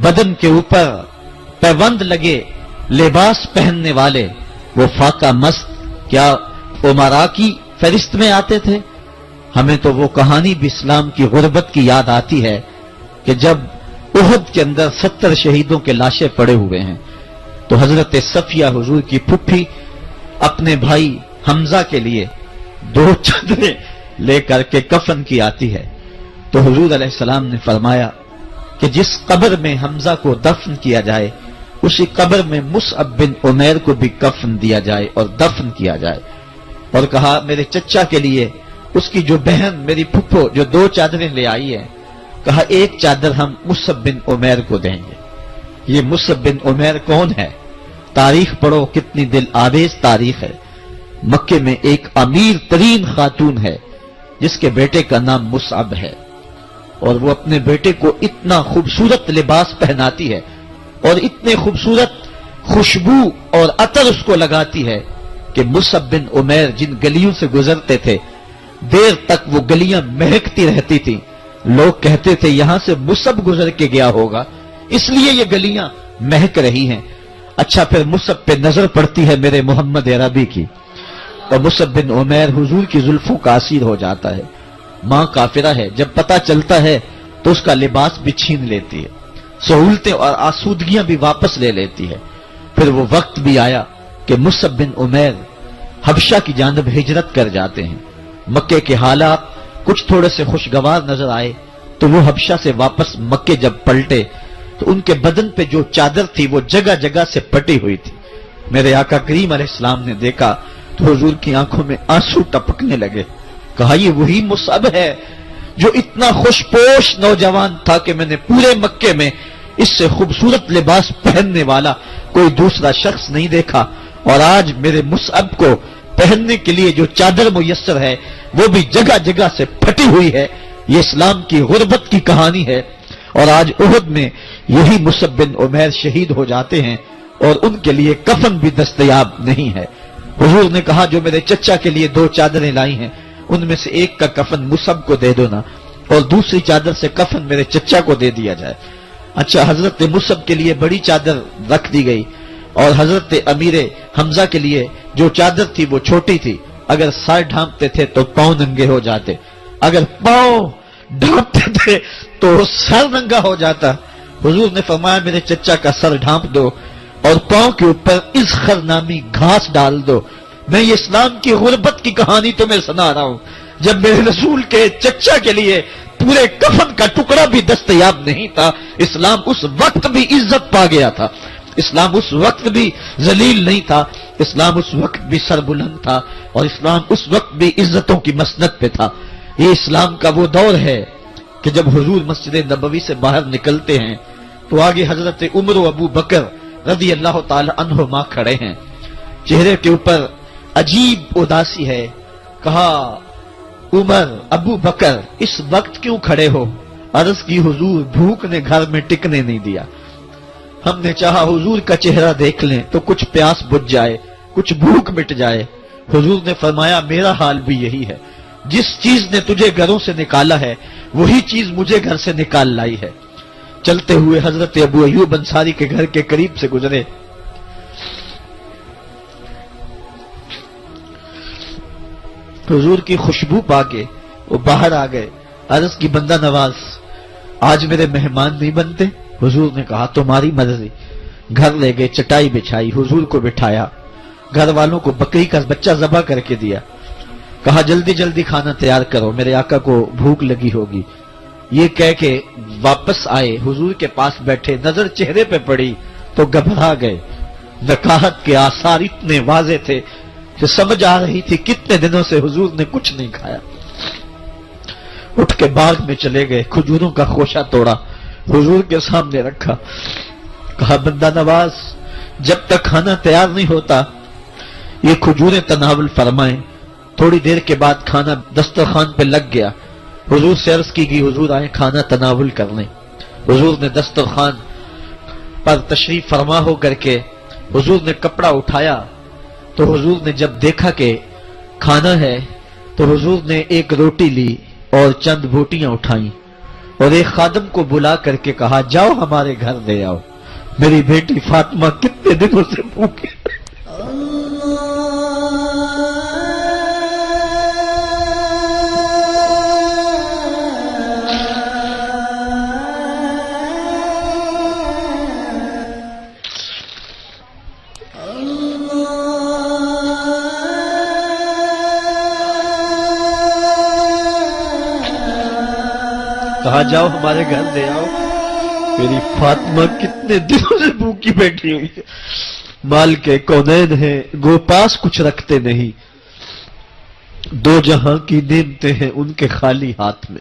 बदन के ऊपर पैबंद लगे लिबास पहनने वाले वो फाका मस्त क्या उमरा की फहरिस्त में आते थे। हमें तो वो कहानी भी इस्लाम की गुर्बत की याद आती है कि जब उहद के अंदर 70 शहीदों के लाशें पड़े हुए हैं तो हजरत सफिया हुजूर की फुफ्फी अपने भाई हमजा के लिए 2 चादरें लेकर के कफन की आती है। तो हुजूर अलैहिस्सलाम ने फरमाया कि जिस कब्र में हमजा को दफन किया जाए उसी कब्र में मुसअब बिन उमैर को भी कफन दिया जाए और दफन किया जाए। और कहा मेरे चचा के लिए उसकी जो बहन मेरी फुफ्फो जो 2 चादरें ले आई है, कहा एक चादर हम मुसअब बिन उमैर को देंगे। ये मुसअब बिन उमैर कौन है? तारीख पढ़ो, कितनी दिल आवेज तारीख है। मक्के में एक अमीर तरीन खातून है जिसके बेटे का नाम मुसअब है और वो अपने बेटे को इतना खूबसूरत लिबास पहनाती है और इतने खूबसूरत खुशबू और अतर उसको लगाती है कि मुसअब बिन उमैर जिन गलियों से गुजरते थे देर तक वो गलियां महकती रहती थी। लोग कहते थे यहां से मुसअब गुजर के गया होगा इसलिए ये गलियां महक रही हैं। अच्छा, फिर मुसअब पे नजर पड़ती है मेरे मोहम्मद अरबी की और मुसअब बिन उमैर हुजूर की जुल्फों का असीर हो जाता है। मां काफिरा है, जब पता चलता है तो उसका लिबास भी छीन लेती है, सहूलतें और आसूदगियां भी वापस ले लेती है। फिर वो वक्त भी आया कि मुसअब बिन उमैर हबशा की जानिब हिजरत कर जाते हैं। मक्के के हालात कुछ थोड़े से खुशगवार नजर आए तो वो हबशा से वापस मक्के जब पलटे तो उनके बदन पे जो चादर थी वो जगह जगह से फटी हुई थी। मेरे आका करीम अलैहिस्सलाम ने देखा तो हुजूर की आंखों में आंसू टपकने लगे। कहा ये वही मुसअब है जो इतना खुशपोश नौजवान था कि मैंने पूरे मक्के में इससे खूबसूरत लिबास पहनने वाला कोई दूसरा शख्स नहीं देखा। और आज मेरे मुसअब को पहनने के लिए जो चादर मुयस्सर है वो भी जगह जगह से फटी हुई है। ये इस्लाम की गुर्बत की कहानी है। और आज उहद में यही मुसअब बिन उमैर शहीद हो जाते हैं और उनके लिए कफन भी दस्तयाब नहीं है। हुजूर ने कहा जो मेरे चचा के लिए 2 चादरें लाई हैं उनमें से एक का कफन मुसअब को दे दो ना और दूसरी चादर से कफन मेरे चचा को दे दिया जाए। अच्छा, हजरत मुसअब के लिए बड़ी चादर रख दी गई और हजरत अमीर हमजा के लिए जो चादर थी वो छोटी थी। अगर सर ढांपते थे तो पांव नंगे हो जाते, अगर पांव ढांपते थे तो सर नंगा हो जाता। हुजूर ने फरमाया मेरे चचा का सर ढांप दो और पांव के ऊपर इस खरनामी घास डाल दो। मैं ये इस्लाम की गुर्बत की कहानी तुम्हें सुना रहा हूं। जब मेरे रसूल के चचा के लिए पूरे कफन का टुकड़ा भी दस्तयाब नहीं था, इस्लाम उस वक्त भी इज्जत पा गया था। इस्लाम उस वक्त भी जलील नहीं था, इस्लाम उस वक्त भी सरबुलंद था और इस्लाम उस वक्त भी इज्जतों की मसनद पे था। ये इस्लाम का वो दौर है कि जब हुजूर मस्जिद नबवी से बाहर निकलते हैं तो आगे हजरत उमर व अबू बकर रज़ी अल्लाह ताला अन्हुमा खड़े हैं। चेहरे के ऊपर अजीब उदासी है। कहा उमर अबू बकर इस वक्त क्यों खड़े हो? अर्ज की हुजूर भूख ने घर में टिकने नहीं दिया। हमने चाहा हुजूर का चेहरा देख लें तो कुछ प्यास बुझ जाए, कुछ भूख मिट जाए। हुजूर ने फरमाया मेरा हाल भी यही है। जिस चीज ने तुझे घरों से निकाला है वही चीज मुझे घर से निकाल लाई है। चलते हुए हजरत अबू अय्यूब अंसारी के घर के करीब से गुजरे। हुजूर की खुशबू पाके वो बाहर आ गए। अर्ज की बंदा नवाज आज मेरे मेहमान नहीं बनते? हुजूर ने कहा तुम्हारी मर्जी। घर ले गए, चटाई बिछाई, हुजूर को बिठाया, घर वालों को बकरी का बच्चा ज़बह करके दिया। कहा जल्दी जल्दी खाना तैयार करो, मेरे आका को भूख लगी होगी। ये कह के वापस आए, हुजूर के पास बैठे, नजर चेहरे पे पड़ी तो घबरा गए। नकाहत के आसार इतने वाजे थे कि समझ आ रही थी कितने दिनों से हुजूर ने कुछ नहीं खाया। उठ के बाग में चले गए, खजूरों का खोशा तोड़ा, हुजूर के सामने रखा। कहा बंदा नवाज जब तक खाना तैयार नहीं होता ये खजूरें तनावुल फरमाएं। थोड़ी देर के बाद खाना दस्तरखान पे लग गया। हुजूर से अर्ज की गई हुजूर आए खाना तनावुल करने। हुजूर ने दस्तरखान पर तशरीफ फरमा हो करके हुजूर ने कपड़ा उठाया तो हुजूर ने जब देखा कि खाना है तो हुजूर ने एक रोटी ली और चंद बोटियां उठाई اور ایک خادم کو بلا کر کے کہا جاؤ ہمارے گھر لے آؤ، میری بیٹی فاطمہ کتنے دنوں سے بھوکی۔ کہا جاؤ ہمارے گھر لے آؤ، میری فاطمہ کتنے دنوں سے بھوکی بیٹھی ہوئی ہے۔ مال کے کونین ہیں، گو پاس کچھ رکھتے نہیں، دو جہاں کی نعمتیں ہیں ان کے خالی ہاتھ میں۔